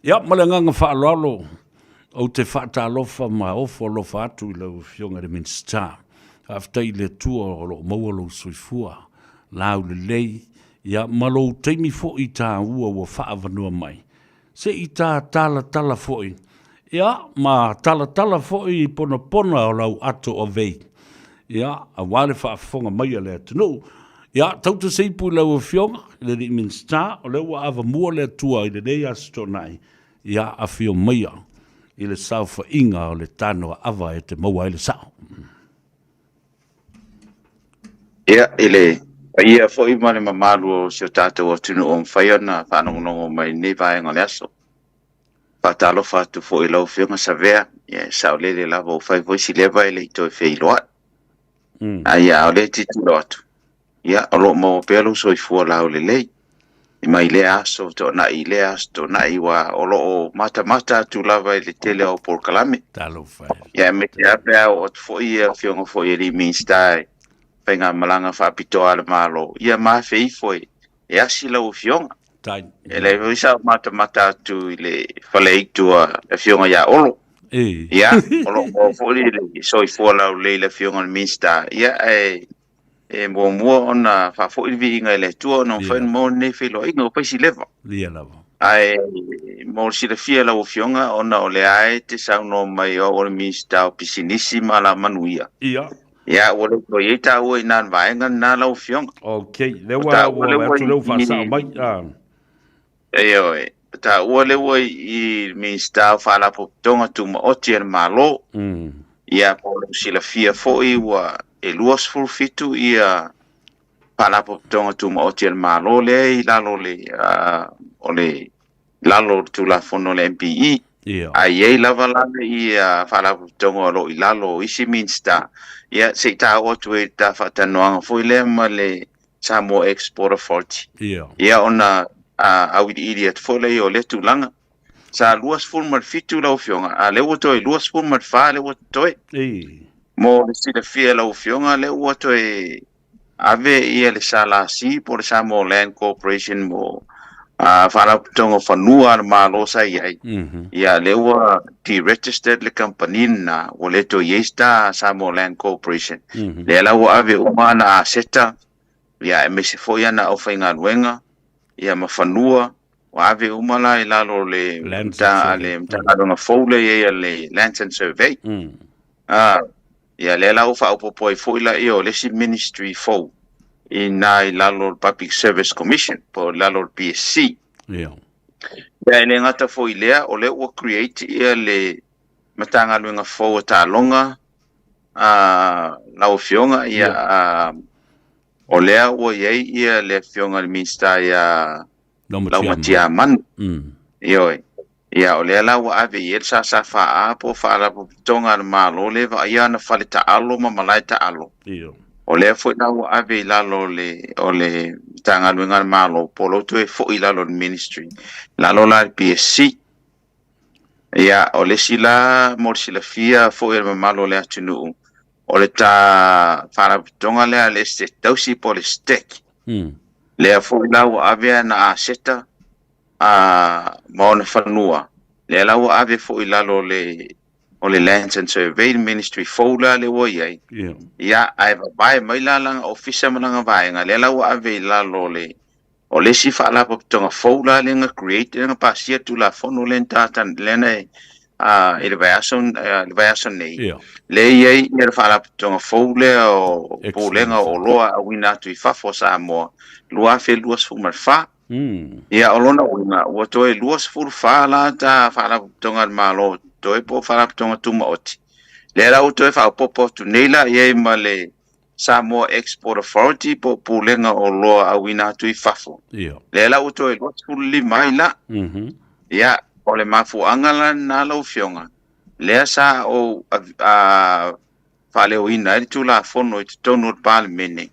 Ia, malanga whaalolo o te whaatalofa ma ofo lofa atu I lau fionga le minsta. Aftai le tua o lo maua lo soifua. Lau le lei. Ia, malo teimi fo I tā ua ua whaavanua mai. Se I tā tala fo I. Ia, ma tala fo I pona o lau ato o vei. Ia, a wale whaafonga mai a lea tanu. Ia, tauta seipu I lau fionga, le di minsta, o leu a ava mua lea tua I le lei asto nai. Ia, a fio maia. I le sau fa inga o le tano ava e te maua I le sau. Ia, ia fo I mane mamalu o sio tātou o tunu o mwhaiana whanongonongo mai ne vaenga le aso. Whatalo whatu fo I lau whionga sa vea, ia sao lele lava o whai voisi lewa I le ito e whei loa. Ia, o le titu lo atu. Ia, o lo mo pelo so I fua lau le lei. I mai le aso to na I le aso to na I wa o lo o mata tu lava I le tele o por kalame. Talo whai. Ia, me te apea o fo I whionga fo I li minstai. Penga malanga whapito ala malo. Ia mawhi foi. E asi lau whionga. Tai. E le visa mata tu I le whaleitua le whionga ia olo. Ia, olo o foli le soi fua lau le whionga le minsta. Ia e mua ona whafoi vi inga le tua no whain mo ne whilo inga o paisi lewa. Lia lava. Ai mo si le fia lau whionga ona o le ai te sauno mai o le minsta o pisinisi ma la manuia. Ia. Ia, wale ko ye ta ua I nan vaenga na lau whionga. Okay, lewa atu leu whasao mai. Oi, ta ua lewa I minsta whala po tonga tu ma oti an malo. Ia, polo sila fia foi ua e luas fulfitu ia whala po tonga tu ma oti an malo le I lalo le, o le lalo tu la fono le MPE. Ai ei lava lana ia whala po tonga lo I lalo isi minsta. Ia, se ta o tu e ta whatanoanga foi le ma le Samoa Export Authority. Ia, ona awidi ili at foi le o le tūlanga. Sa luas full mar fitu lau whionga. A le ua toi luas full mar wha le ua toi. Mo le sida fia lau whionga le ua toi ave ia le sa la si po le Samoa Land Corporation mo whala tonga whanua na malo sa iai. Ia le ua deregistered le company na o le to yesta Samoa Land Corporation. Le la ua ave umana a seta. Ia e mese foi ana o whainga nuenga. Ia ma whanua. O ave umala I lalo le mtaadonga foule ia le Lands and Survey. Ia le la ufa upopo I foila I o lesi ministry fou. I na I lalo Public Service Commission po lalo PSC. Ia le ngata foi lea o le ua create ia le matanga luenga fou ta longa lau whionga ia o lea ua iei ia le whionga le minsta ia lau matia man. Ioi. Ia o lea lau ave iel sa faa po whaala po tonga na malo le va ia na whale ta alo ma malai ta alo. O lea foi lau ave lalo o le tanga luenga na malo polo tu e foi lalo le ministry. Lalo la PSC. Ia o le sila mor sila fia foi le malo le atunu. O le ta whaala po tonga lea le ste tausi po le stek. Lea foi lau ave na a seta maona whanua. Lea lau ave foi lalo o le Lands and Survey Ministry foula le wa iai. Ia ai vai mai lalanga ofisa mananga vaenga. Lea lau ave lalo o le si whaala paputonga foula le nga create le nga pasia tu la fono le ntatan lena I le vaiason nei. Le iai le whaala paputonga foula o pōlenga o loa a wina tu I fafo sa moa. Lua fe luas fu marfa. Ia olona wina ua toe luas fu fa la ta whaala paputonga malo toe po whaala paputonga tuma oti. Le rau toe wha popo tu neila iai ma le Samoa Export Authority po pūlenga o loa a wina tu I fafo. Le rau toe luas fu lima ila. Ia o le mafuanga la na lau whionga. Lea sa o whale o ina e tu la fono I te tonu o parliamene.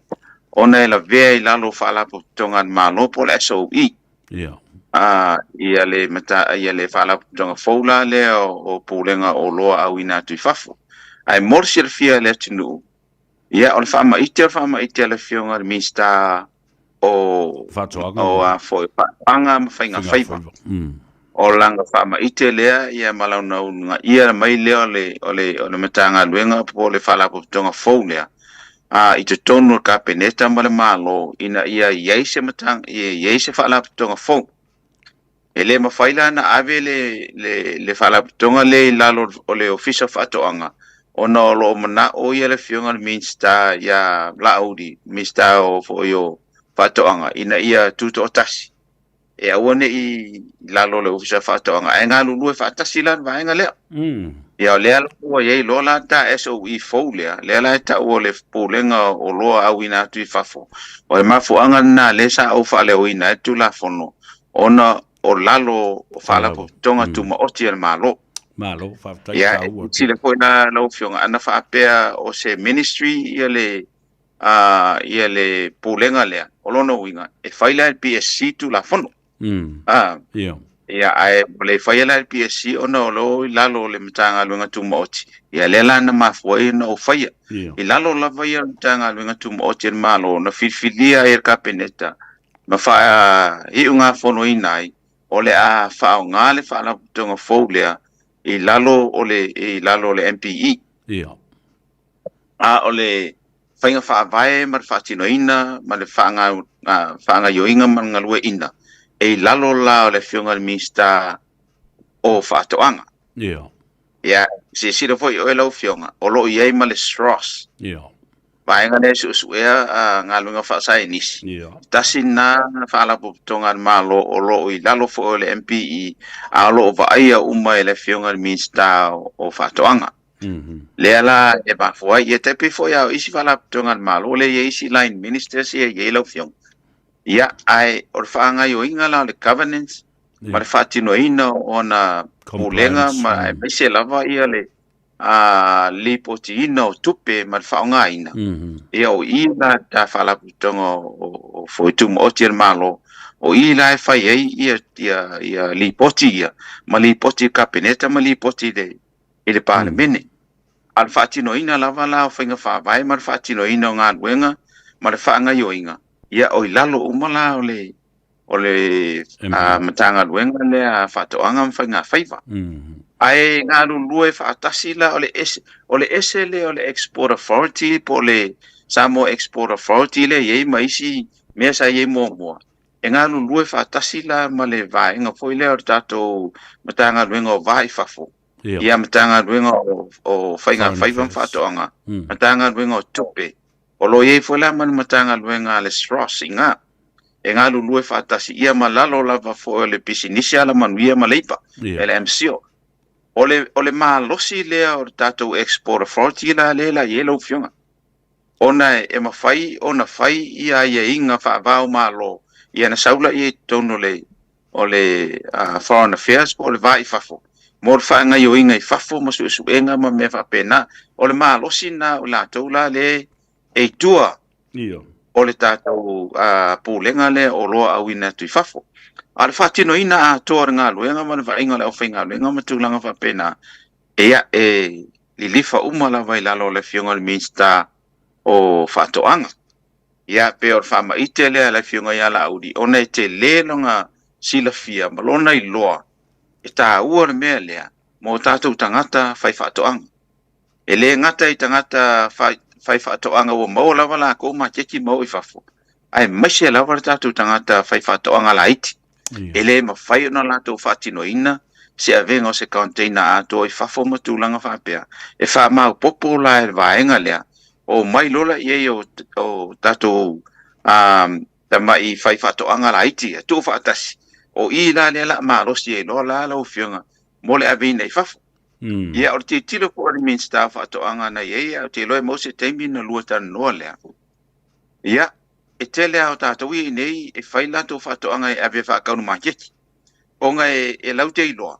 Ona la vea I lalo whaala po tonga malo po le SOE. Ia le whaala po tonga foula le o pūlenga o loa au ina tu I fafo. Ai morsi le fia le tinu. Ia o le whaama ite le whionga le minsta o foi panga ma whainga whaiva. o langa whaamaite lea ia malauna unga ia mai lea ole matanga luenga po le whalapotonga fau lea. I te tonu ka peneta ma le malo ina ia iaise matanga iaise whalapotonga fau. E le mawhaila na ave le whalapotonga le lalo o le ofisa whatoanga. Ona o lo mana o ia le fionga le minsta ia laudi minsta o fo yo whatoanga ina ia tuto o tasi. E awane I lalo le ofisa whatoanga. E ngā lulu e whatasi lan vaenga lea. Ia lea lua iei lola ta SOE fau lea. Lea la ta ua le pōlenga o loa au ina atu I whafo. O e mafuanga na le sa au whale o ina etu la fono. Ona o lalo o whalapo tonga tuma oti al malo. Malo, whaftai ia sile koe na lau fionga ana whaapea o se ministry ia le pōlenga lea. O lona winga. E whaila el PSC tu la fono. Ia ai le whaila el PSC ona o lo lalo le matanga luenga tuma oti. Ia lela na mafuai na o whaia. I lalo la whaia matanga luenga tuma oti al malo na filfilia e ka peneta. Ma wha hiunga fono inai. O le a whao ngā le whaala putonga fau lea. I lalo o le MPE. O le whainga whaavae ma le whaatino ina, ma le whaanga yoinga ma ngalue ina. E lalo la o le fionga le mista o whaatoanga. Ia, se sira foi o e lau fionga, o lo iei ma le Strauss. Vaenga le su ea ngā lunga whaasai nisi. Tasi na whaala putonga malo o lo I lalo fo o le MPE, a lo o vaia uma e le fionga le mista o whaatoanga. Lea la e mafuai, ia tepe fo ia o isi whaala putonga malo, le ia isi line minister si e iei lau fionga. Ia ai o le whaanga yo inga la le governance, ma le whaatino ina o na pūlenga, ma e meise lava ia le li poti ina o tupe ma le whaonga ina. Ia o ina ta whalaputonga o foituma o tia malo, o ina e whai ei ia li poti ia, ma li poti kapeneta, ma li poti I le parlemene. Al whaatino ina lava la o whainga whaavai, ma le whaatino ina o ngā luenga, ma le whaanga yo inga. Ia o lalo umala o le matanga luenga le a whatoanga mwhainga whaiva. Ai ngā lulue whaatasi la o le ese le o le Export Authority po le Samoa Export Authority le iei maisi mea sa iei mua. E ngā lulue whaatasi la ma le vaenga foi le o tato matanga luenga o vai whafo. Ia matanga luenga o whainga whaiva whatoanga. Matanga luenga o tupe. O lo iei foi la mani matanga luenga le Strauss inga. E ngā lulue whaatasi ia malalo lava foi le pisinisi ala manuia ma leipa. E le MCO. O le malosi lea o tatou Export Authority la lela yellow fionga. Ona e mawhai, ona whai ia inga whaavau malo. Ia na saula ia tono o le Foreign Affairs o le vai fafo. Mo le whaanga yo inga I fafo ma su enga ma me whapena. O le malosi na o la tau la le e tua. O le tatou pūlenga le o loa au ina tui fafo. Al whaatino ina a toa ngā luenga ma le whainga le o whainga luenga ma tūlanga whapena. Ea li lifa umala vai lalo le fionga le minsta o whatoanga. Ia pe o whama ite lea le fionga ia la audi. Ona e te lelonga sila fia malona I loa. E tā ua le mea lea mo tātou tangata whai whatoanga. E le ngata I tangata whai whatoanga o mau lawa la ko ma teki mau I whafo. Ai maise lawa le tātou tangata whai whatoanga la iti. Ele ma whai ona lātou whaatino ina, se a venga o se container ato I whafo matulanga whapea. E wha mau popo la e vaenga lea, o mai lola iei o tātou tamai whai whatoanga la iti, a tū whaatasi. O I la lea la marosi e lola la o fionga, mole a vina I whafo. Ia o te tilo po ari min staff whatoanga na iei, o te loe mo se teimi na luatan noa lea. Ia, e tele au tātou I nei e whai lato whatoanga e awe whakaunu makeki. Onga e laute I loa.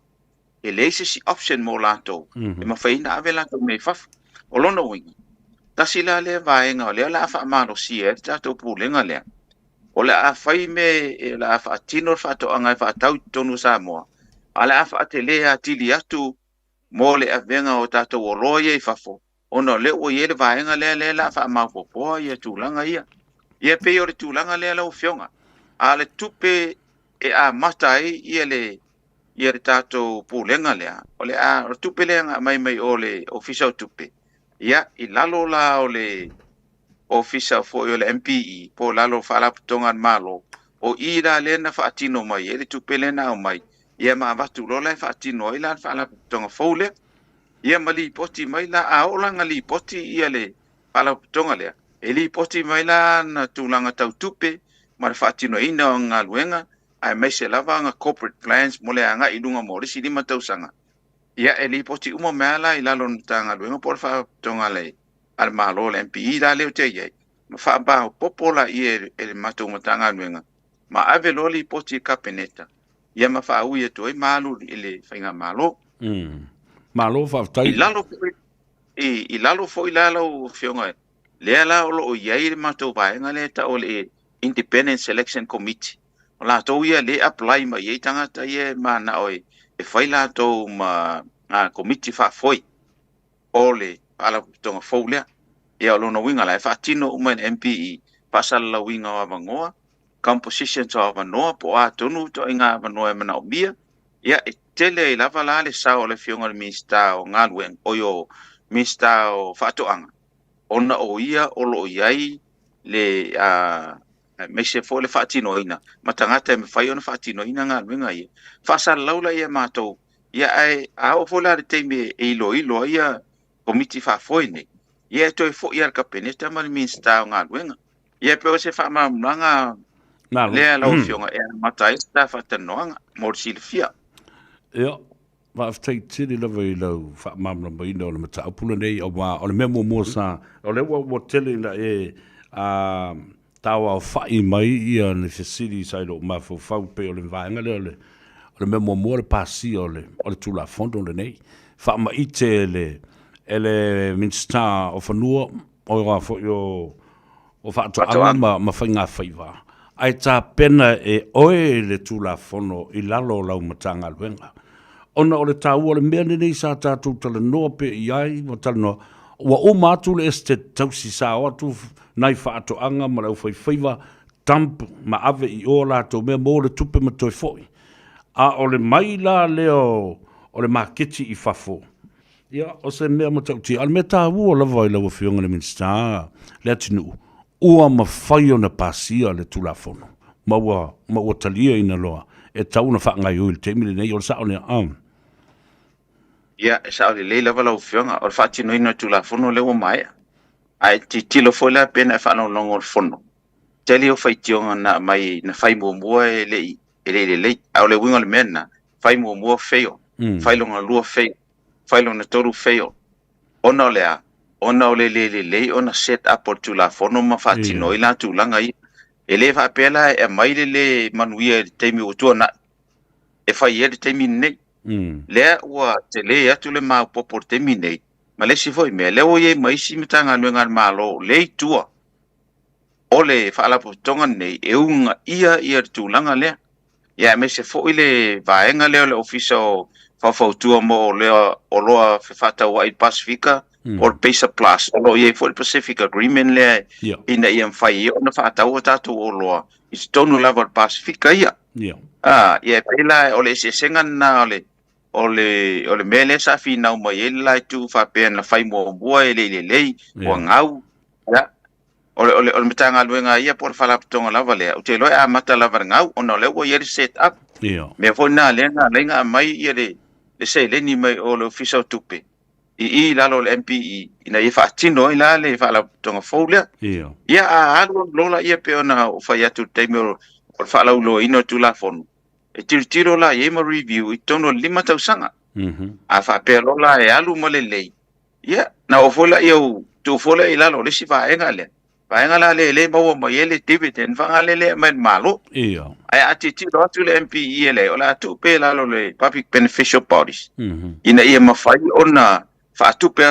E leise si option mo lato. E ma whai na awe lato me whafu. O lona wingi. Tasi la lea vaenga o lea la wha amaro si e tātou pūlenga lea. O lea a whai me e la a wha atino whatoanga e wha atau tonu Samoa. A lea a wha ate lea atili atu mo le a venga o tātou o loia I whafo. Ona leo o ie le vaenga lea la wha amau popoa ia tūlanga ia. Ia pe o le tūlanga lea lau fionga. A le tupe e a matai ia ia le tātou pūlenga lea, o le a o tupe lenga mai o le ofisa o tupe. Ia, i lalo la o le ofisa fo o le MPE, po lalo whalaputonga malo, o i la lena whaatino mai, e le tupe lena o mai, ia maa watu lola e whaatino, i la whalaputonga fōlea, ia ma li poti mai la a olanga li poti ia le whalaputonga lea, e li poti mai la na tūlanga tau tupe, ma le whaatino ina o ngā luenga, ai mai se lava nga corporate plans mole anga ilunga mo risi lima tausanga ia e li poti uma meala i lalo tanga luenga por fa tonga le al malo le MPI da le te ye ma fa ba popola i e mato matanga luenga ma ave lo li poti kapeneta ia ma fa u ye to i malu ile fainga malo malo fa tai i lalo fo i lalo fionga le ala o ye mato ba nga le ta o le Independent Selection Committee o la tau ia le apply ma iei tangata ia mana oi e whai la tau ma komiti wha foi o le ala tonga fōlea ia o lona winga la e whaatino uma in MPE pasala la winga o avangoa compositions o avanoa po a tonu to inga avanoa e mana o mia ia e tele i lava la le sao le fionga le minsta o ngaluen o yo minsta o whaatoanga ona o ia o lo iai le me se fo le fatino ina matangata me fai ona fatino ina nga menga ia fasa laula ia mato ia ai a o fo la te me e ilo ia komiti fa foi ne ia to fo ia ka peneta mal minsta nga menga ia pe se fa ma nga le la opción e mata esta fatano mor silfia ia va ftai tiri la vai lo fa ma ma ino le mata pula nei o wa o le memo mo sa o le wo tele na e tawa o fai mai ia ne fesiri sai lo ma fo fa pe o le vaenga le memo mo le pasi o le tula fondo le nei fa ma ite ele minsta o fanua o ra fo yo o fa to ama ma fainga faiva ai ta pena e oe le tula fono i lalo lau matanga luenga ona o le tau o le mea nei sa tātou tala noa pe iai mo tala noa wa o mātu le este tausi sa o atu nai whaato anga ma lau whaiwhaiva tamp ma ave i o la tau mea mo le tupe ma toi foi a o le mai la leo o le maketi i whafo ia o se mea mo tau ti al mea tā ua lava i lau whionga le minsta le atinu ua ma whai o na pasia le tulafono ma ua talia ina loa e tau na whaangai ui le teimile nei o le sao nea ia e sao le leila wala ufionga o le whaatino ina tulafono le o mai ai ti tilo foi la pena e whanau longo le fono teli o whaitionga na mai na whai mua e le au le winga le mena whai mua feo whai longa lua feo whai longa toru feo ona o lea ona o le ona set up o tulafono ma whaatino ila tulanga i e le whaapela e mai le manuia e teimi o tuana e whai e le teimi nei lea ua te le atu le maa popo teimi nei ma le si foi mea leo ye mai si mitanga luenga malo le tua o le whaalapotonga nei e unga ia tulanga lea ia me se foi le vaenga leo le ofisa o whawhautua mo o lea o loa whewhata wa i Pasifika o le Pesa Plus o lo ye foi le Pacific Agreement lea ina ia mwhai ia ona whaatau o tātou o loa i tonu lava le Pasifika ia ia peila o le sesenga na o le mele sa fina mai ele lai tu fa pen la fai mo bua ele o ngau ya o le mitanga luenga ia por fala tonga lava le o te lo a mata lava ngau o no le o ye set up me fo na lenga mai ia le se le ni mai o le official tupe i lalo le MPE ina ia fa tino ila le fala tonga folia ia a lola ia pe ona o fa ya tu temio o fala ulo ino tu la fon e tiro la ye ma review i tono lima tausanga a fa pero la e alu molelei ia na o fola eu tu fola ila lo le si va enga la le mo mo ye le dividend va le men malo ia ai ati tiro tu le MPE le ola tu pe la lo le public beneficial parties ina ia ma fai ona fa tu pe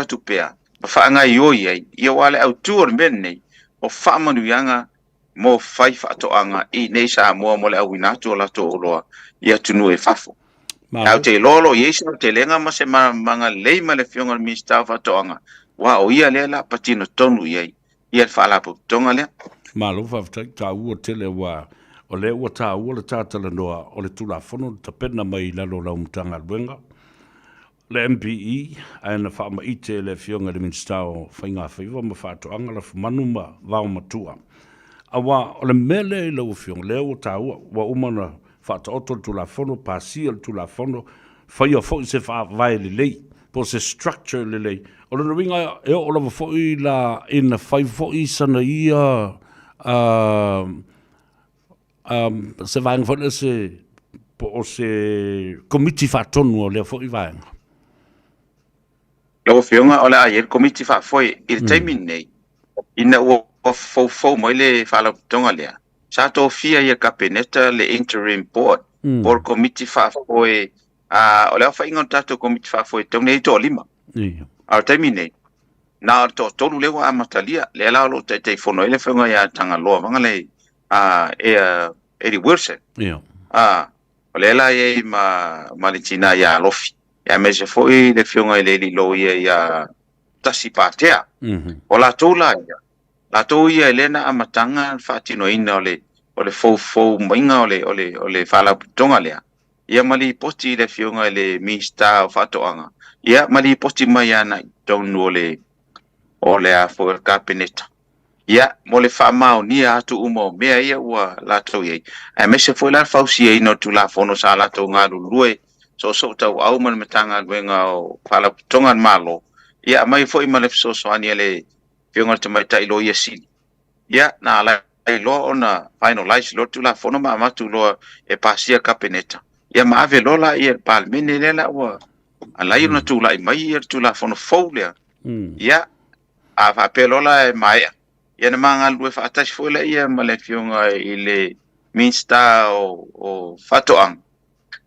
fa nga yo ye ia wale au tu or men nei o fa manu yanga mo fai whaatoanga i nei sa mua mo le au inatu o lato o loa ia tunu e fafo. Au te lolo yeisa te lenga ma se manga lei ma le fionga le minsta whaatoanga. Wa o ia lea la patino tonu iai. Ia le whaalapo tonga lea. Malo whaftai ta ua tele wa o le ua tā ua le tātala noa o le tulafono ta pena mai lalo lau mtanga luenga. Le MPE aina whaama ite le fionga le minstao whainga whaiva ma whaatoanga la whamanuma vau matua. Awa o le mele i lau fionga le ua tā ua wa umana whaatoto le tulafono, pasia le tulafono, whaia fo i se whaavai le lei, po se structure le lei. O le ringa e o lava fo i la ina whai fo i sana ia se vaenga fo le se po se komiti whaatonu o le fo i vaenga. Lo fionga o le ayer komiti whaafoi i le taimin nei. Ina ua fau mai le whaalaputonga lea. Sa tō fia ia kapeneta le interim board. Por komiti whaafoi o le awha ingon tātou komiti whaafoi tau nei tō lima. Ar taimin nei. Nā tō tolu lewa a matalia le ala alo te whono ele whaunga ia tanga loa vanga le Eddie Wilson. O le ala e ma le tina ia alofi. Ya mese foi le fionga i le li lo ia tasi patea. O la tola ia. La to ia elena amatanga fatino ina o le fou mainga o le fala putonga lea. Ia mali poti le fionga i le mista o fatoanga. Ia mali poti mai ana tonu o le a fo el kapeneta. Ia mo le famao ni atu umo mea ia ua la to ia. Ya mese foi la fausi ino tu la fono sa la to ngalu lue. So tau au man matanga luenga o pala tongan malo. Ia mai foi malef so ani le fionga te mai tai lo ia sili. Ia na la lo ona finalize lo tu la fono ma matu lo e pasia kapeneta. Ia ma ave lo la ia palmene le la wa. Ala ia tu la mai ia tu la fono folia. Ia a fa pelo la e mai. Ia na manga lu fa atas foi la ia malef fionga ile minsta o fatoang.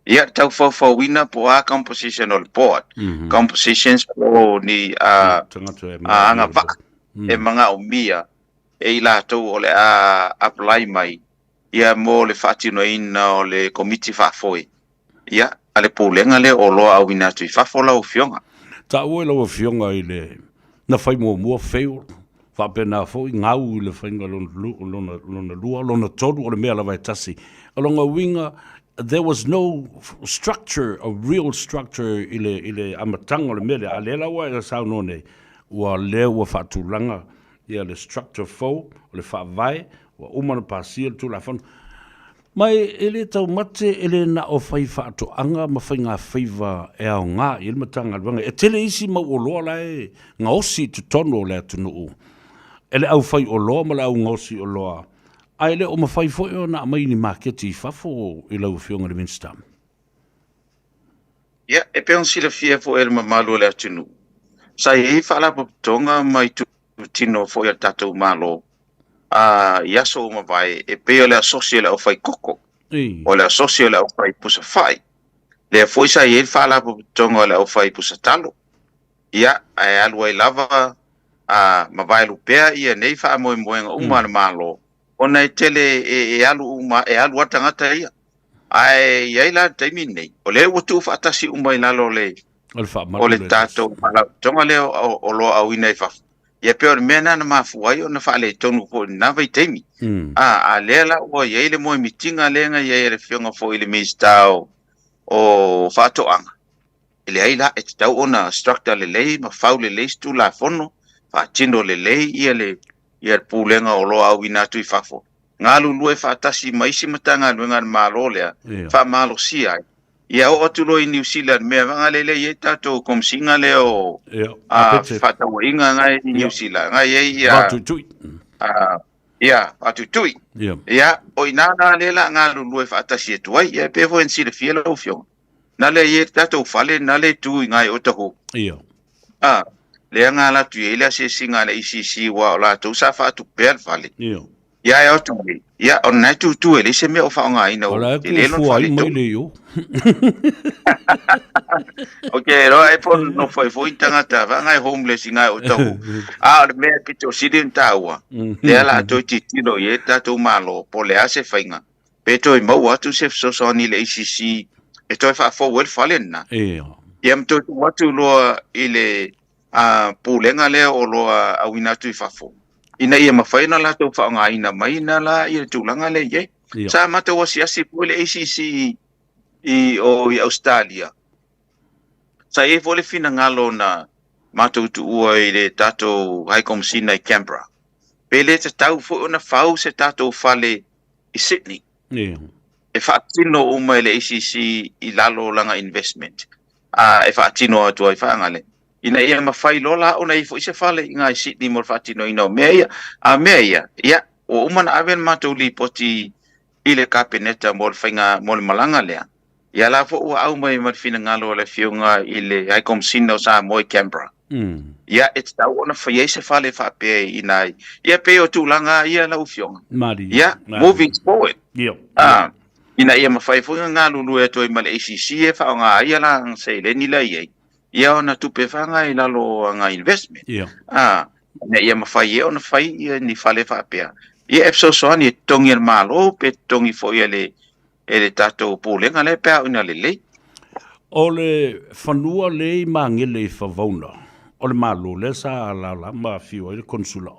Ia tau fau wina po a compositional board. Compositions po ni anga va e manga o mia e ila tau o le a apply mai. Ia mo le fatino ina o le committee fafoi. Ia ale poulenga le o loa au wina tui fafola o fionga. Ta ue lau o fionga i le na fai mua feo. Whapena fo i ngau i le whainga lona lua, lona toru o le mea la vai tasi. Alonga winga there was no structure, a real structure ile amatanga le mele alela wa e sa no ne wa le wa fatulanga ia le structure fo le fa vai wa umana pasia tu la fon mai ele tau mate ele na o fai fatu anga ma fai nga faiva e au nga il matanga le e tele isi ma o lo la e nga osi tu tono le tu no ele au fai o lo ma la au ngosi o loa ai le o mawhai fo e o na mai ni marketi fafo i lau fionga le minstam. Ia, e peon sila fia fo e le mamalo le atunu. Sa e whala paputonga mai tu tino fo e tatou malo. Iaso o mawai e peo le asosia le au fai koko. O le asosia le au fai pusa fai. Le fo isa e whala paputonga le au fai pusa talo. Ia, e alua i lava mawai lupea ia nei wha moe moenga umana malo. Ona tele e alu atangata ia. Ai ia la taimi nei. O le watu fatasi umai lalo le. O le tato mala tonga le o lo au ina i fafu. Ia peo mena na mafuai o na whaale tonu po na vai taimi. A lela o ia ile moe mitinga lenga ia ere fionga fo ile mistao o fatoanga. Ile ai la e tau ona structure le lei ma fau le lei stu la fono. Fa tino le lei ia le ia pulenga o lo au ina tu i fafo. Ngalu lue fatasi maisi matanga luenga malo lea. Fa malo sia. Ia o atulo i New Zealand mea vanga lele ye tato komsinga leo fatawa inga ngai New Zealand. Ngai ye ia. Watutui. Ia, watutui. Ia, o inana lela ngalu lue fatasi e tuai. Ia pefo en sile fiela o fiong. Nale ye tato fale nale tu ngai otahu. Ia. Le ngala tu ele se singa le ICC wa la tu sa fa tu per vale. Ya ya tu. Ya on na tu ele se me o fa nga ina o. Le lo fa mai le yo. Okay, ro ai pon no foi tanga ta va nga homeless nga o tu. Me pito sidin tawa. Le la to ti no ye ta tu malo po le ase fainga. Peto i mo wa tu se so ni le ICC. E to fa fo wel falen na. Yam to watu lo ile pulenga le o loa awina tu i fafo. Ina ia mawhaina la tau whaonga ina maina la ia tūlanga le ye. Sa mata wa siasi po le ACC i Australia. Sa e fo le fina ngalo na matou tu ua i le tatou High Commissioner i Canberra. Pele te tau fo ona fau se tatou fale i Sydney. E whaatino uma le ACC i lalo langa investment. E whaatino atua i whaangale. Ina ia mawhai lola ona i fo i se fale i ngai Sydney mor whaatino ina o mea ia. Ia, o umana awen matou li poti i le kapeneta mor whainga mor malanga lea. Ia la fo ua au mai marfina ngalo le fionga i le High Commissioner o sa moi Canberra. Ia, e te tau ona whai se fale whaapea i nai. Ia pe o tūlanga ia lau fionga. Ia, moving forward. Ina ia mawhai fo ngā lulu e toi male ACC e whao ngā ia la ang sei le nila iei. Ia ona tupe whanga i lalo ngā investment. Ina ia mawhai e ona whai ia ni whale whaapea. Ia epso soani e tongi al malo pe tongi fo ia le tatou pōlenga le pēa ina le lei. O le whanua le i mangele i whavauna. O le malo le sa la ma fiwa i le konsula.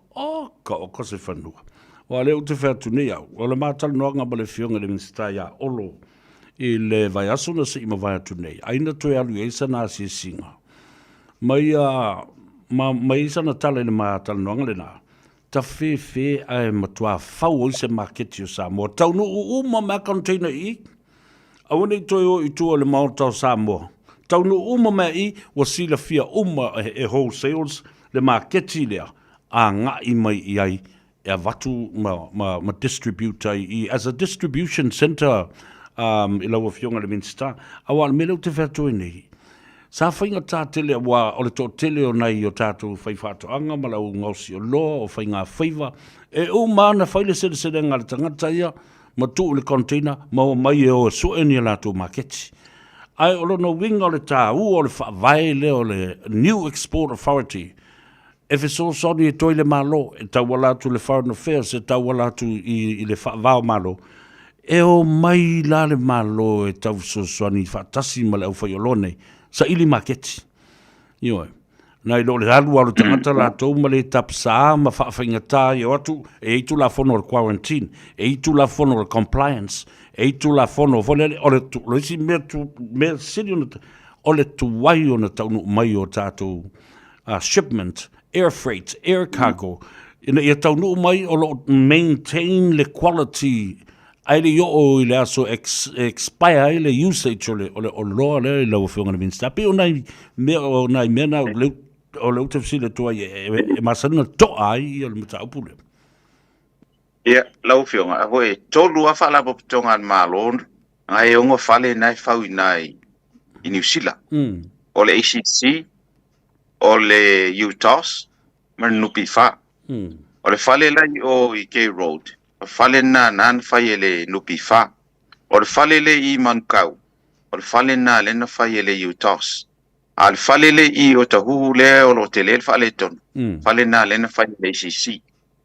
Ka se whanua. O le ute whatu nei au. O le mātala noanga ma le fionga le minsta ia olo. I le vai aso na se ima vai atu nei. Aina toi alu eisa na si singa. Mai isa na tala i le mātala noanga le na. Ta fe ai matua fau o se marketi o Samoa. Tau no uma ma container i. Awane i toi o i tua le mautau Samoa. Tau no uma ma i wa sila fia uma e wholesales le marketi lea. A ngā i mai i ai e watu ma distributor i. As a distribution center i laua fionga le Minster. Awa me leu te whatu i nei. Sa whainga tā tele wa o le tō tele o nei o tātou whaiwhato anga ma lau ngausi o loa o whainga whaiva. E o mana whaile sere ngā le tangata ia ma tū le container ma o mai e o sueni la tō maketi. Ai o lono winga o le tā o le whaavai le o le New Export Authority. E so soni e toi le malo e tau wala tu le Foreign Affairs e tau wala tu i le whaavao malo. E o mai la le malo e tau so soni whaatasi ma le au whaiolone. Sa ili maketi. Ioi. Nai lo le halu alu tangata la tau ma le tapsa ma whaafingata i atu e itu la fono le quarantine, e itu la fono le compliance, e itu la fono o le tu, lo isi mea siri o le tuwai o na taunu mai o tātou shipment, air freight, air cargo, ina ia taunu mai o lo maintain le quality ai le yo o le aso expire le usage o loa le la o fionga na Minster. Pe o nai mena o le utefsi le toa e masana to ai o le mata upule. Ia, lau fionga. A hoe, tolu a whala popitonga an malo, ngai ongo whale nai whau i nai i New Zealand. O le ACC, o le UTOS, ma nupi wha. O le whale lai o i Gay Road. O fale na nan fai ele nupi fa. O le fale le i mankau. O le fale na le na fai ele UTOS. A le fale le i o tahu le o lo te le fale ton. Fale na le na fai ele ACC.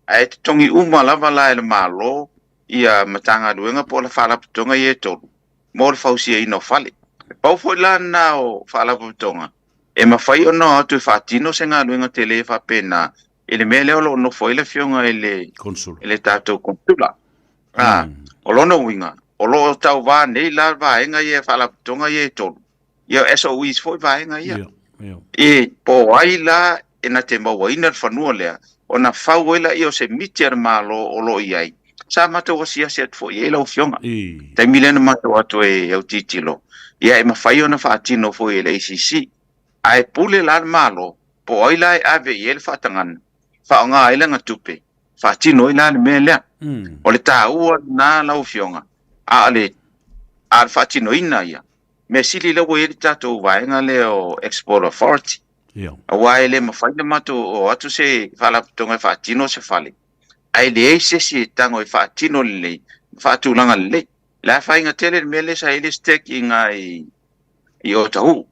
A e te tongi uma lava la ele malo i a matanga duenga po le fala putonga i e tolu. Mo le fausia i no fale. Pau foi la na o fala putonga. E ma fai o no atu fatino se ngā duenga te le fa pena. Ele mele o no foi le fionga ele tatou konsula. O lono winga. O lo tau wā nei la vaenga ia whalaputonga ia e tolu. Ia SOEs foi vaenga ia. E po ai la e na te mawaina whanua lea. O na whauela i o se miti ar malo o lo i ai. Sa mata o sia atu fo i e lau fionga. Tai milena mata o atu e au titilo. Ia e mawhai o na whaatino fo i le ACC. Ai pule la malo po ai la e ave i ele whaatangana. Whaonga ai langa tupe. Whaatino i la le mea lea. O le tā ua nā lau fionga. A le whaatino ina ia. Me sili lau e le tātou vaenga le o Export Authority. A wae le mawhaina matu o atu se whalaputonga e whaatino se whale. Ai le eise si e tango e whaatino le lei. Whaatulanga le lei. La whainga tele le mea le sa ele stek i ngā i o tahu.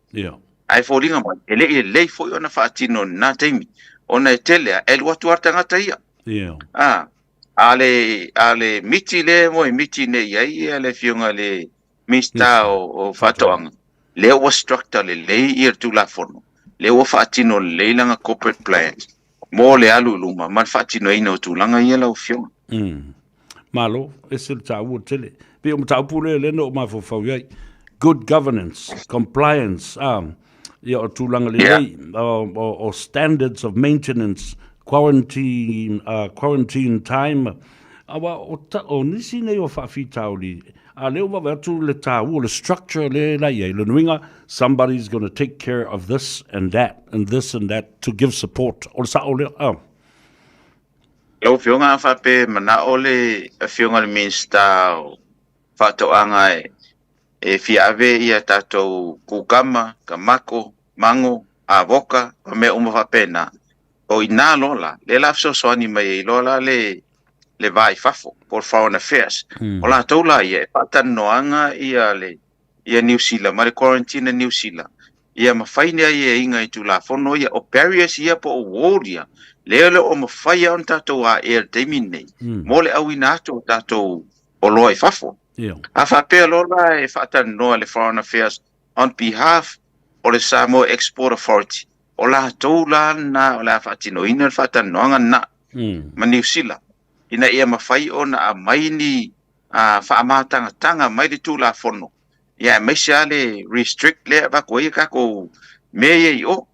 Ai fōringa mai. E le lei foi ona whaatino nā teimi. Ona e telea, e lua tuarta ngata ia. Ale miti le mo e miti ne iai, ale fionga le mista o whatoanga. Le ua structure le lei i tu la fono. Le ua whaatino le leilanga corporate plans. Mo le alu luma, man whaatino ina o tūlanga ia lau fionga. Malo, ese le tāua tele. Pe o matapule le no mai fo iai. Good governance, compliance, ia o tūlanga le lei, o standards of maintenance, quarantine time. Awa o nisi nei o whawhitau li. A leo wa watu le tāua, le structure le lai e. Le nuinga, somebody's going to take care of this and that, and this and that, to give support. O le sa o leo, Lau fionga whape mana ole fionga le minsta whatoanga e fiave ia tātou kukama, kamako, mango, avoka, o me uma whapena. O ina lola, le lafso soani mai e lola le vai fafo, por Foreign Affairs. O la taula ia e patanoanga ia New Zealand, ma le quarantine New Zealand. Ia mawhaine ia inga i tu la fono ia o barriers ia po o wōria. Leo o mawhaia on tātou a teimi nei. Mo le au ina ato tātou o loa i fafo. A whapea lola e whatanoa le Foreign Affairs on behalf o le Samoa Export Authority. O la taula na o la whatino ina le whatanoanga na ma New Zealand. Ina ia mawhai o na a maini a whaamatangatanga mai le tū la fono. Ia mai se ale restrict le wako ia kako mea i o.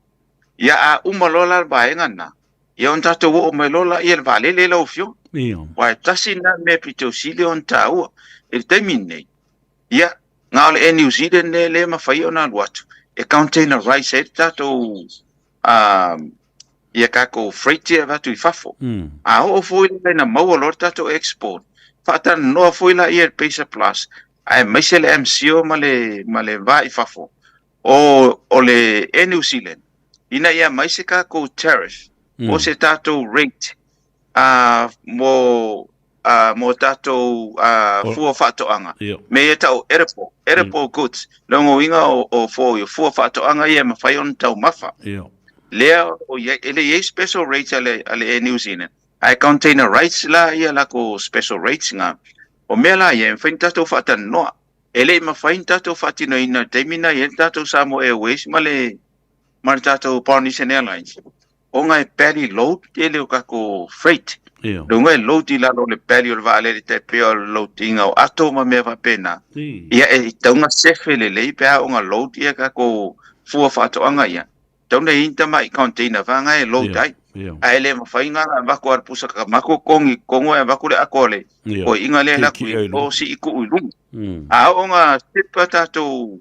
Ia a umalola baenga na. Ia on tātou o mai lola ia le vale le lau fio. Wai tasi na me pito sile on tāua. E taimi nei. Ia ngā ole e New Zealand le mawhai o na luatu. E container rice e tātou ia kako freight ia watu i fafo. A o fwoi na maua lor tātou export. Whatan noa fwoi la ia Pesa Plus. Ai maise le MCO ma le vai fafo. O le e New Zealand. Ina ia maise kako tariff. O se tātou rate mo tātou fua whatoanga. Me e tau Erepo goods. Longo inga o fua whatoanga ia mawhai on tau mafa. Lea o ele special rates ale e New Zealand. Ai container rights la ia lako special rates nga. O mea la ia mwhain tātou whatan noa. Ele mawhain tātou whatino ina teimina ia tātou Samoa Airways ma le tātou Polynesian Airlines. O ngai belly load ele o kako freight. Ngai load i lalo le belly o le vale le te peo load inga o ato ma mea wapena. Ia e taunga sefe le lei pea o nga load ia kako fua whatoanga ia. Tauna inta mai container vanga e load ai. A ele mawhainga nga wako arpusa ka mako kongo e wako le akole. O inga le laku o si iku uilungu. A o nga tipa tātou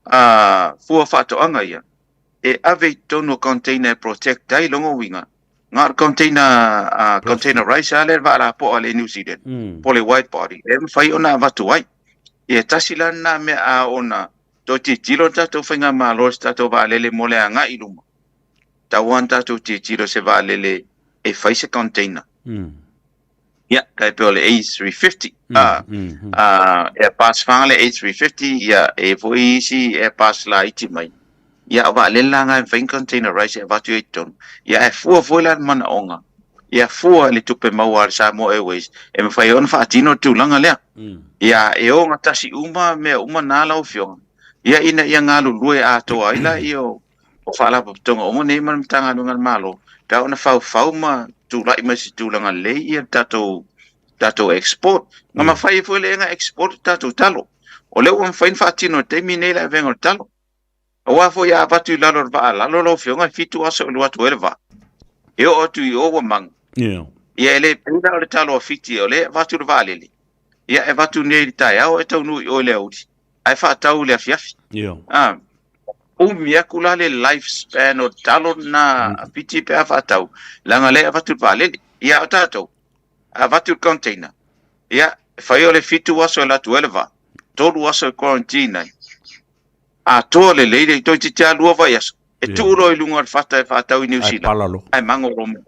fua whatoanga ia. E ave tono container protect ai longo winga. Ngar container rice ale wala po ale New Zealand. Po le white body. E mwhai ona watu ai. E tasilan na me a ona. To te tiro tātou whainga mālos tātou waalele mole a ngā iluma. Tauan tātou te tiro se waalele e whaise container. Ia, kai peo le A350. E pas whangale A350, ia e voi isi e pas la iti mai. Ia waalele la ngā whain container rice e watu e tonu. Ia e fua voilan mana onga. Ia fua le tupe maua al Samoa Airways. E me whai on whaatino tūlanga lea. Ia e o ngā tasi uma mea uma nālau fionga. Ia ina ia ngalu lue a toa ila o whala paputonga o mo nei man tanga lungan malo. Pea ona fau ma tu lai ma si tūlanga lei ia tato export. Nga mawhai fwoi le nga export tato talo. O leo am whain whaatino te mi nei la vengo talo. O wafo ia watu lalo rwa lalo lo fionga fitu asa o luatu elva. E o tu i owa mang. Ia ele penda o le talo a fiti o le watu rwa lele. Ia e watu nei tai au e tau nui o le audi. Ai whaatau le afiafi. Umia kula le lifespan o talo na piti pe a whaatau. Langa le a watu whalele. Ia o tātou. A watu container. Ia, whai o le fitu waso e latu eleva. Tolu waso e quarantine ai. A toa le leile i toi te tia lua vai aso. E tūro i lunga whata e whaatau i New Zealand. Ai mango rome.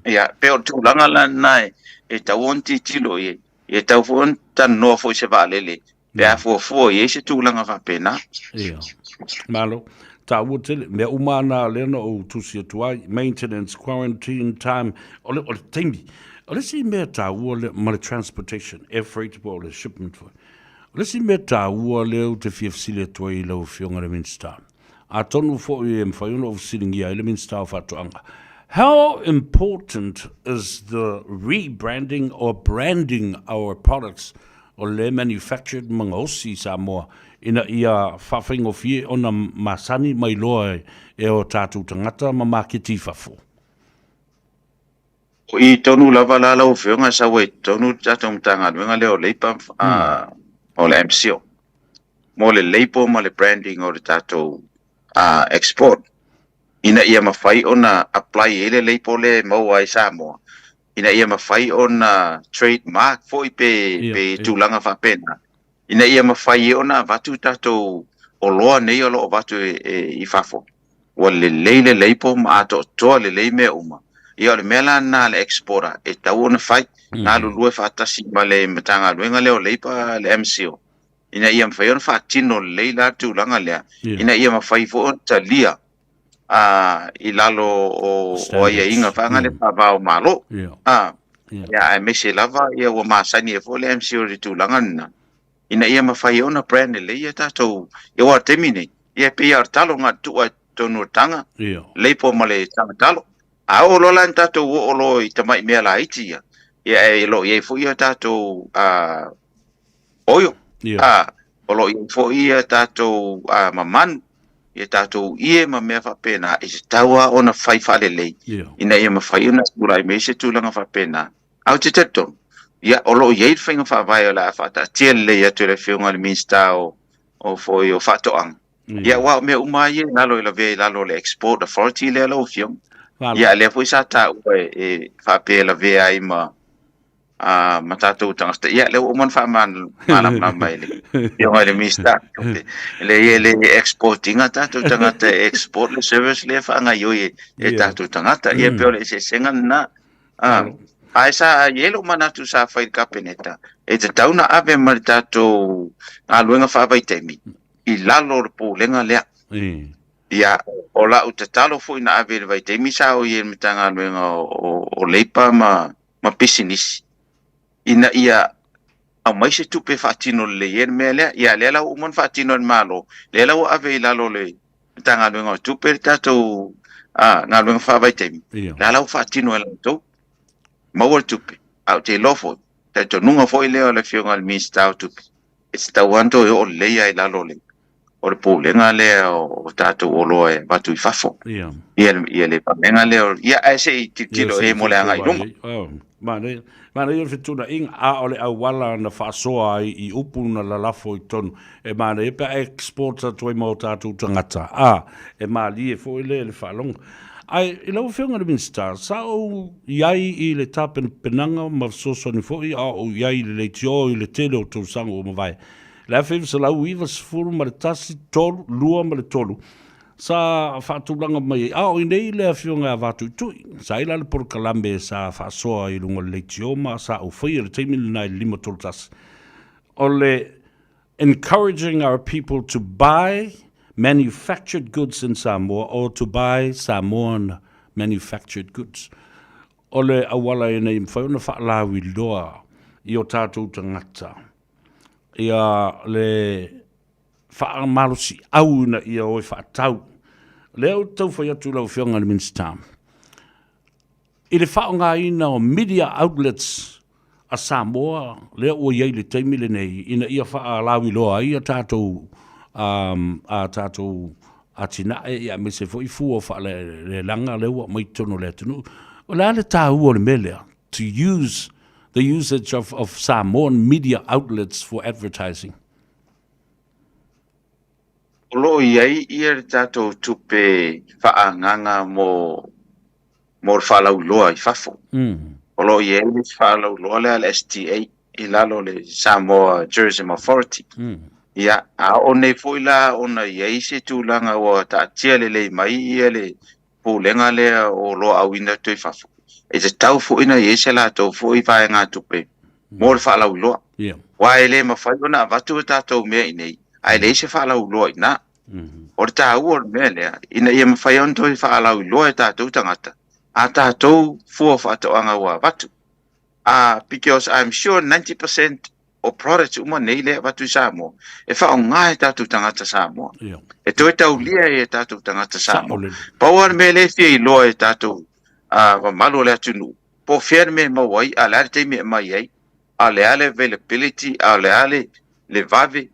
Ia, peo tūlanga la nai. E tau onti tilo i. E tau fuon tan noa fo i se whalele. Pea fua i se tūlanga whapena. Ia. Malo, tā ua tele, mea umana lena o tusi atuai, maintenance, quarantine time, o le teimi. O le si mea tā ua le, ma le transportation, air freight po le shipment for. O le si mea tā ua leo te fiafsile atuai lau fionga le Minster. A tonu fo i e mwhaiuna o silingia i le Minster o whatoanga. How important is the rebranding or branding our products o le manufactured mga osi Samoa ina ia whawhingo fie o na masani mai loa e o tātou tangata ma maketi whafo? I tonu lava la lau whiunga sa wei tonu tātou mtanga nuenga leo leipa o le MCO. Mo le leipo ma le branding o le tātou export. Ina ia mawhai o na apply ele leipo le mau ai Samoa. Ina ia mawhai o na trademark fo I pe tūlanga whapena. Ina ia mawhai o na watu tātou o loa nei o loo watu I whafo. Wa le leile leipo ma ato toa le lei mea uma. Ia le mela na le exporta e tau ona whai na lulue whaatasi ma le matanga luenga leo leipa le MCO. Ina ia mawhai o na whaatino le leila tūlanga lea. Ina ia mawhai fo o ta lia. I lalo o ia inga whanga le pavao malo. Ia e mese lava ia ua maasani e fo le MCO le tūlanga nina. Ina ia mawhai o na brand le ia tātou ia wa temine. Ia pe ia talo ngā tua tonu tanga. Leipo ma le tanga talo. A o lola tātou o lo I tamai mea la iti ia. Ia e lo ia fo ia tātou oyo. O lo ia fo ia tātou mamanu. Ia tātou ie ma mea whapena I se taua o na whai whalelei. Ina ia ma whai ona sura I me se tūlanga whapena. Au te teton. Ia o lo ia I whainga whawai o la whata. Tia lei atu le whiunga le minsta o fo I o whatoang. Ia wao mea umai e lalo I la vea I lalo le export authority le alo whiung. Ia le fo I sa ta ue e whape la vea I ma tātou tangasta. Ia le uman whaman malam ele. Ia le mista. Le exportinga tātou tangata export le service le whanga ioi e tātou tangata. Ia peo le se sengan na. Ai sa yelo manatu sa whai kapeneta. E te tauna ave mari tātou luenga whawai teimi. I lalo le pōlenga lea. Ia o la uta talo fo ina ave le vai teimi sa o ye mitanga luenga o leipa ma pisinisi. Ina ia a mai se tupe whaatino le ien mea lea. Ia lea lau umon whaatino le malo. Lea lau ave I lalo le mitanga luenga o tupe le tātou ngā luenga whawai teimi. Lea lau whaatino e lau tau. Maua tupe. Au te lofo. Tātou nunga fo I leo le whiunga le minsta au tupe. E se tau anto e o leia I lalo le. O le pōlenga lea o tātou o loa e watu I whafo. Ia le pamenga lea. Ia e se I tilo e mo le anga I lunga. Mana ia fituna inga a ole au wala na whasoa I upu na lalafo I tonu. E mana ia pa exporta toi mau tātou tangata. E mali e fo I le whalonga. Ai, I lau whiunga le minsta, sao iai I le tāpen penanga ma soso ni fo I o iai le tio I le tele o tau sango o mawai. Le awhiwa sa lau iwa sifuru ma le tasi tolu, lua ma le tolu. Sa whaatulanga mai, I nei le whiunga a watu tui. Sa ila le poru kalambe sa whaasoa I lunga le tio ma sa au whai le teimili nai lima tolu tasi. Ole encouraging our people to buy manufactured goods in Samoa or to buy Samoan manufactured goods. Ole awala e nei mwhauna whaalawi loa I o tātou tangata. Ia le whaamarusi au na ia oi whaatau. Leo tau whai atu lau whionga ni minsta. I le whaonga ina o media outlets a Samoa, leo o iei le teimile nei, ina ia whaalawi loa ia tātou a tātou a tina e a me se foi fu o fa le langa le wa mai tono le tunu o la le ta u le melea to use the usage of Samoan media outlets for advertising. Lo iai ia tātou tupe whaanganga mo whalau loa I whafo. O lo iai le whalau loa le STA I lalo le Samoa Tourism Authority. Ia, a o nei foi la o na iai se tūlanga o ta tia le mai ia le pōlenga lea o lo awina tui whafo. E te tau fo ina iai se la tau fo I whae ngā tupe. Mō le whalau loa. Wa e le mawhai o na watu e tātou mea I nei. Ai le se whalau loa I nā. O te tāu o mea lea. Ina ia mawhai on toi whalau loa e tātou tangata. A tātou fua whatoanga wa watu. Because I'm sure 90% o products uma nei le watu Samoa. E wha o ngā e tātou tangata Samoa. E toi tau lia e tātou tangata Samoa. Pauar me le fia I loa e tātou wa malo le atunu po fair me mawai ala te me mai ai ale availability ale le vave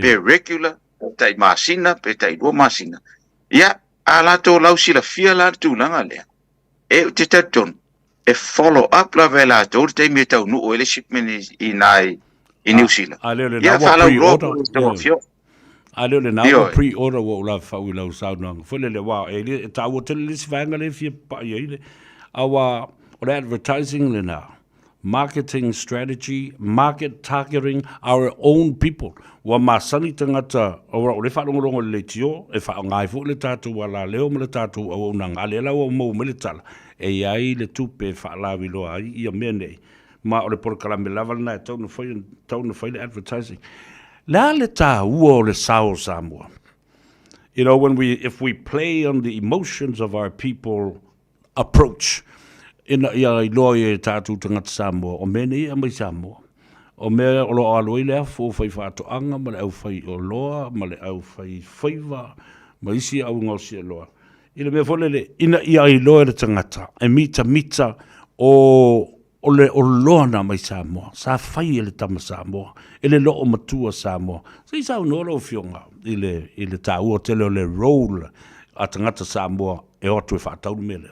pe regular tai masina pe tai do masina ia ala to lau sila fia la tu langa le e te taton e follow up la vela to te me tau no ele shipment i New Zealand ia fa la ro ale le na pre-order wo la fa wi la sa no fo le wa e ta wo te le svanga le fi pa ye le awa or advertising le na marketing strategy market targeting our own people wa masani tangata o le fa longo le tio e fa ngai fo le tatu wala leo mo le tatu o na ngale la wo mo le tala e ai le tupe fa la wi lo ai ia mene ma o le por kala me lava na tau no foi le advertising la le ta uo le sao Samoa. You know, if we play on the emotions of our people approach in ia loye tatu tangata Samoa o mene ia mai Samoa o me o lo alo ile fo fai fa to anga ma le au fai o loa ma le au fai faiva ma isi au ngosi loa ile me folele ina ia i loe le tangata e mita o le loana mai Samoa, sa fai ele tama Samoa, ele lo o matua Samoa. Sa i sao no lo fionga, ile ta ua tele o le role a tangata Samoa e otu e whaatau mele.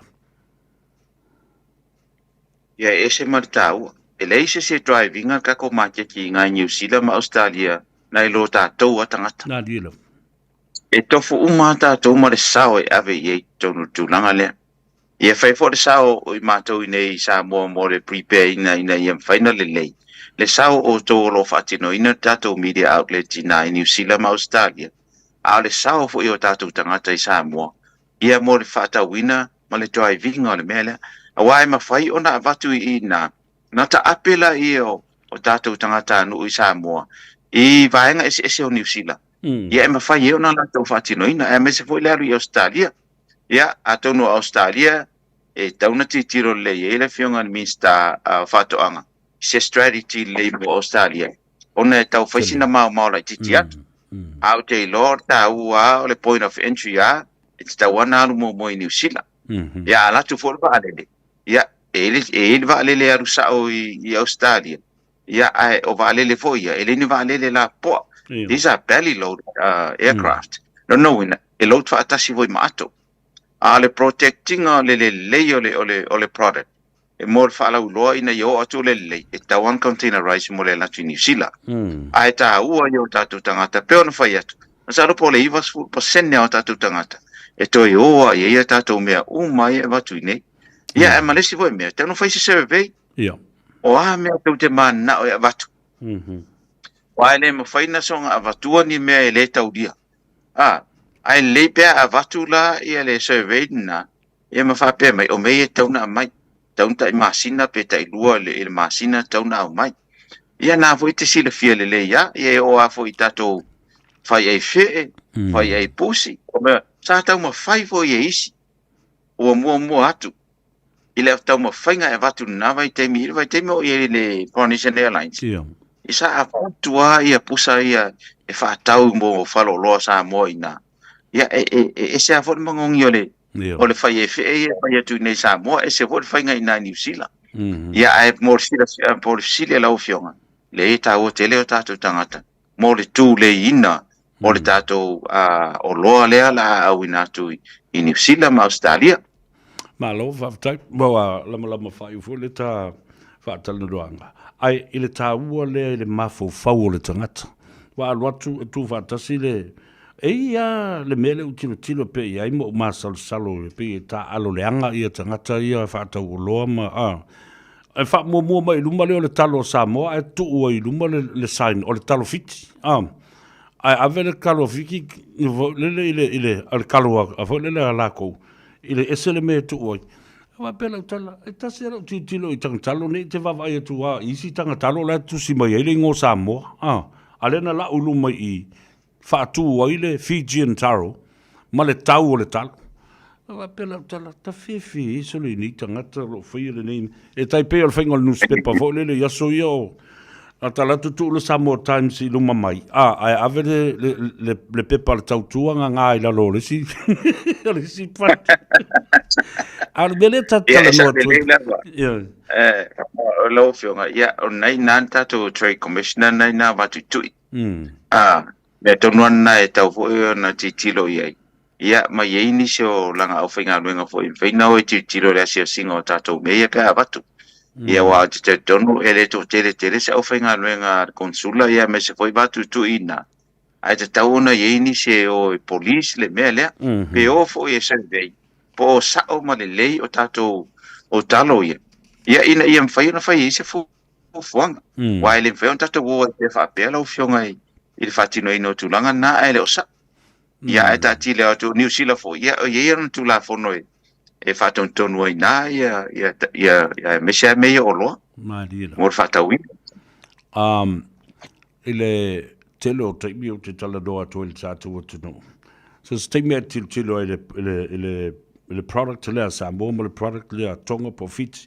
Ia ese marita ua, ele ise se drivinga kako makia ki ngai New Zealand ma Australia na ilo tātou a tangata. Nā dilo. E tofu uma tātou ma le sao e ave iei tonu tūlanga lea. Ia fai fo le sao o i mātou i nei Samoa mo le prepare ina ia mwhaina le lei. Le sao o tō lo whaatino ina tātou media outlet ina i New Zealand ma Australia. A le sao fo i o tātou tangata i Samoa. Ia mo le whaatawina ma le toa i vinga o le mele. A wae ma whai o na avatu i ina. Na ta apela i o tātou tangata anu i Samoa. I vaenga ese o New Zealand. Ia e ma whai o na tātou whaatino ina. E me se fo i learu i Australia. Ia, atonu Australia, e tauna titiro le e le fionga ni minsta whatoanga. Se strategy le mo Australia. Ona e tau whaisina mau lai titi atu. Au te lor ta ua o le point of entry a, e te tau ana alu mo i New Zealand. Ia, alatu fōle wa alele. Ia, e wa alele aru sao i Australia. Ia, o wa alele fo ia, e le ni wa alele la poa. These are belly load aircraft. No, wina, e load wa atasi voi maato. Ale protecting le product e mo fa la uloa ina yo atu le e tawan containerized mo le la New Zealand ai ta ua yo tatu tangata pe ona fai atu sa ro pole i vas fu percent o tatu tangata e to yo ia tatu mea mai e watu nei ia e malesi vo mea te no fai se survey o a mea te mana o e watu wa le mo fai na songa watu ni mea e le taudia ai le pe a vatula ia le survey na ia ma fa pe mai o me e tauna mai tauna i masina pe tai lua le masina tauna au mai ia na foi te sila fia le ia o a foi tato fai ai fe fai ai pusi o me sa tau ma fai fo ia isi o mo atu ile tau ma fai nga e vatu na vai te mi o ia le Polynesian Airlines isa a tua ia pusa ia e fa tau mo falo lo sa mo ina ia e se a fo mongongi o le fai e fai atu nei Samoa e se fo fai ngai na New Zealand ia ai mo sila la ofionga le ta o tele o tatu tangata mo le tu le ina mo le tatu o loa le ala au ina tu i New Zealand ma Australia ma lo fa tai mo lama fai fo le ta fa tal no doanga ai ile ta ua le mafo fau le tangata wa lotu tu fa tasile ia le mele u tilo pe ia mo salo pe ta alo le anga ia tangata ia fa ta uloa ma e fa mo mai luma le talo Samoa e tu o i luma le sign o le talo fiti ai ave le kalo fiki ile al kalo a vo le la ko ile esele me tu o va pela tala e ta sera tilo i talo ne te va vai tu a isi tangata lo la tu si mai ile ngo Samoa alena la uluma i fatu waile Fijian taro ma le tau o le talo va pela tala ta fifi solo ni tangata lo fai le nei e tai pe al fingol newspaper fo le ya so yo A tala tutu le Samoa Times I luma mai. Ai ave le pepa le tautuanga ngā I lalo le si. Le si pati. A le mele tatala noa tui. O lo fionga, ia, o nei nān tātou Trade Commissioner nei nā watu tui. Me tonu ana e tau fo e na titilo iai. Ia, ma iei nisi o langa au whainga luenga fo i whaina o e titilo rea si o singa o tātou me ia pēa watu. Ia wā te tonu e le tō tere se au whainga luenga konsula ia me se fo I watu tui ina. Ai te tau ona iei nisi o e police le mea lea. Pe o fo i e survey. Po o sao ma le lei o tātou o talo ia. Ia ina ia mwhai ona whai ise fuanga. Wai le mwhai on tātou o e whapea lau fionga I le whatino ino tūlanga nā e le o sa. Ia e tāti le atu New Zealand fo. Ia o iei ana tūla fono e whaton tonu ai nā ia mese mea o loa. Mor whatau ina. Ile telo o taimi o te tala doa to il tātou o tunu. So taimi a tilo le product lea Samoa mo le product lea tonga profit.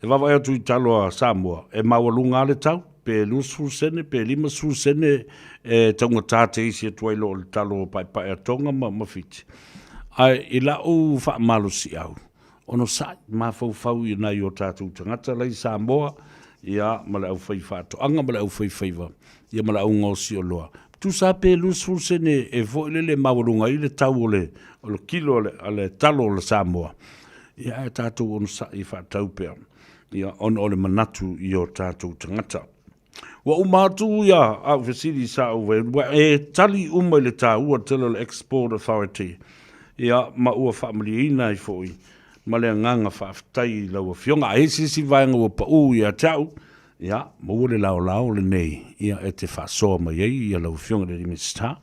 E wawa ea tu I talo a Samoa. E mawalunga le tau. Pe lusu sene, pe lima su sene e taunga tāte isi e tuailo le talo pai a tonga ma fiti. Ai I la o wha malo si au. Ono sai ma fau I nai o tātou tangata lai Samoa. Ia ma le au whai whato. Anga ma le au whai whaiwa. Ia ma le au ngausi o loa. Tu sa pe lusu sene e vo le mawalunga I le tau o le kilo le talo le Samoa. Ia e tātou ono sai whatau pea. Ia ono le manatu I o tātou tangata. Wa umatu ia au fesiri sa uwe e tali umai le tā ua telo le Export Authority ia ma ua whaamali ina I foi ma le nganga whaafitai lau fionga a si vaenga ua pa u ia tau ia ma ua le lao le nei ia e te whaasoa mai ei ia lau fionga le rimista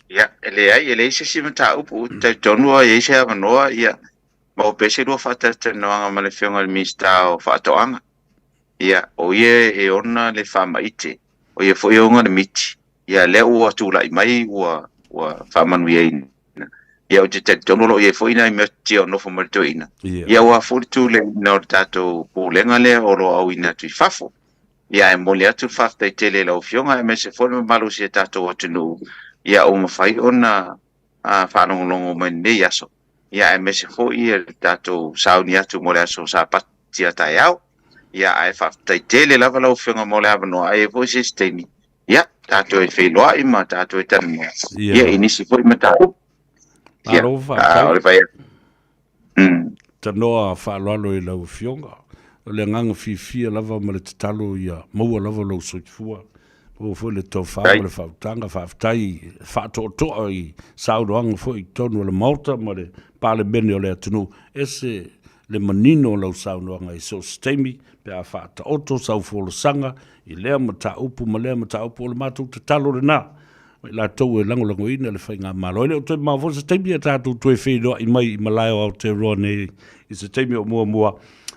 ia ele si mata upu te tonua ia se avanoa ia ma o pese lua whatatanoanga ma le fionga le rimista o whaatoanga ia o ie e ona le whamaite o ie fo ionga le miti ia le ua tūlai mai ua whamanu ia ina ia o te tonolo ie fo ina I mea tia o nofo marito ina ia ua furi tū le ina o tātou pūlenga le o lo au ina tui fafo ia e mole atu whaftai tele lau fionga e me se fo le malu si e tātou atunu ia o mawhai ona whanongolongo mai nei aso ia e me se fo I e tātou sauni atu mole aso sa pati a tai au ia ai whaftai tele lava lau whionga mo le avanoa ai e fo se stemi ia tātou e whailoa I ma tātou e tanu ia inisi fo I ma tātou ia o le vai tanoa whaaloalo I lau whionga o le nganga fifia lava ma le tatalo ia maua lava lau soifua o fo le tau whao le whautanga whaftai whaatotoa I saudoanga fo I tonu le mauta ma le pale bene o le atunu ese le manino lau saudoanga I so stemi pe a whaata oto sau folo sanga I lea mata upu ma lea mata upu o le mātou te talo le nā. La tau e lango ina le whainga malo. Ele o toi mawho se teimi a tātou toi whairoa I mai I malayo au te roa nei I se teimi o mua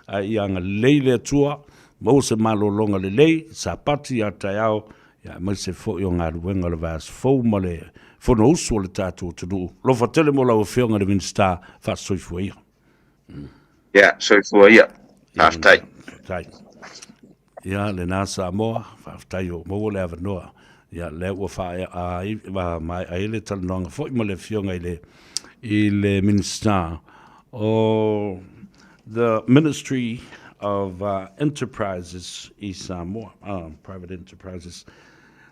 I anga lei le atua mau se malo longa le lei sa pati a tai au ia mai se fo I o ngā ruenga le vas fau ma le fono usu o le tātou te nuu. Lofa tele mo lau whionga le minister fa soifua ia. Ia, soifua ia. Whaftai. Tai. Ia, le nā Samoa, whaftai o mou le avanoa. Ia, le ua whae a ele talanonga. Fo ima le whionga I le minister o the Ministry of Enterprises I Samoa, private enterprises.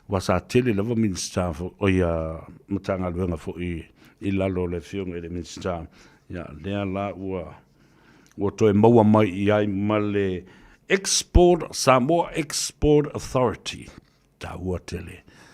Wasa tele lava minister o ia matanga luenga fo I lalo le whionga le minister. Ia, lea la ua toi maua mai I ai ma le Samoa Export Authority. Ta ua tele.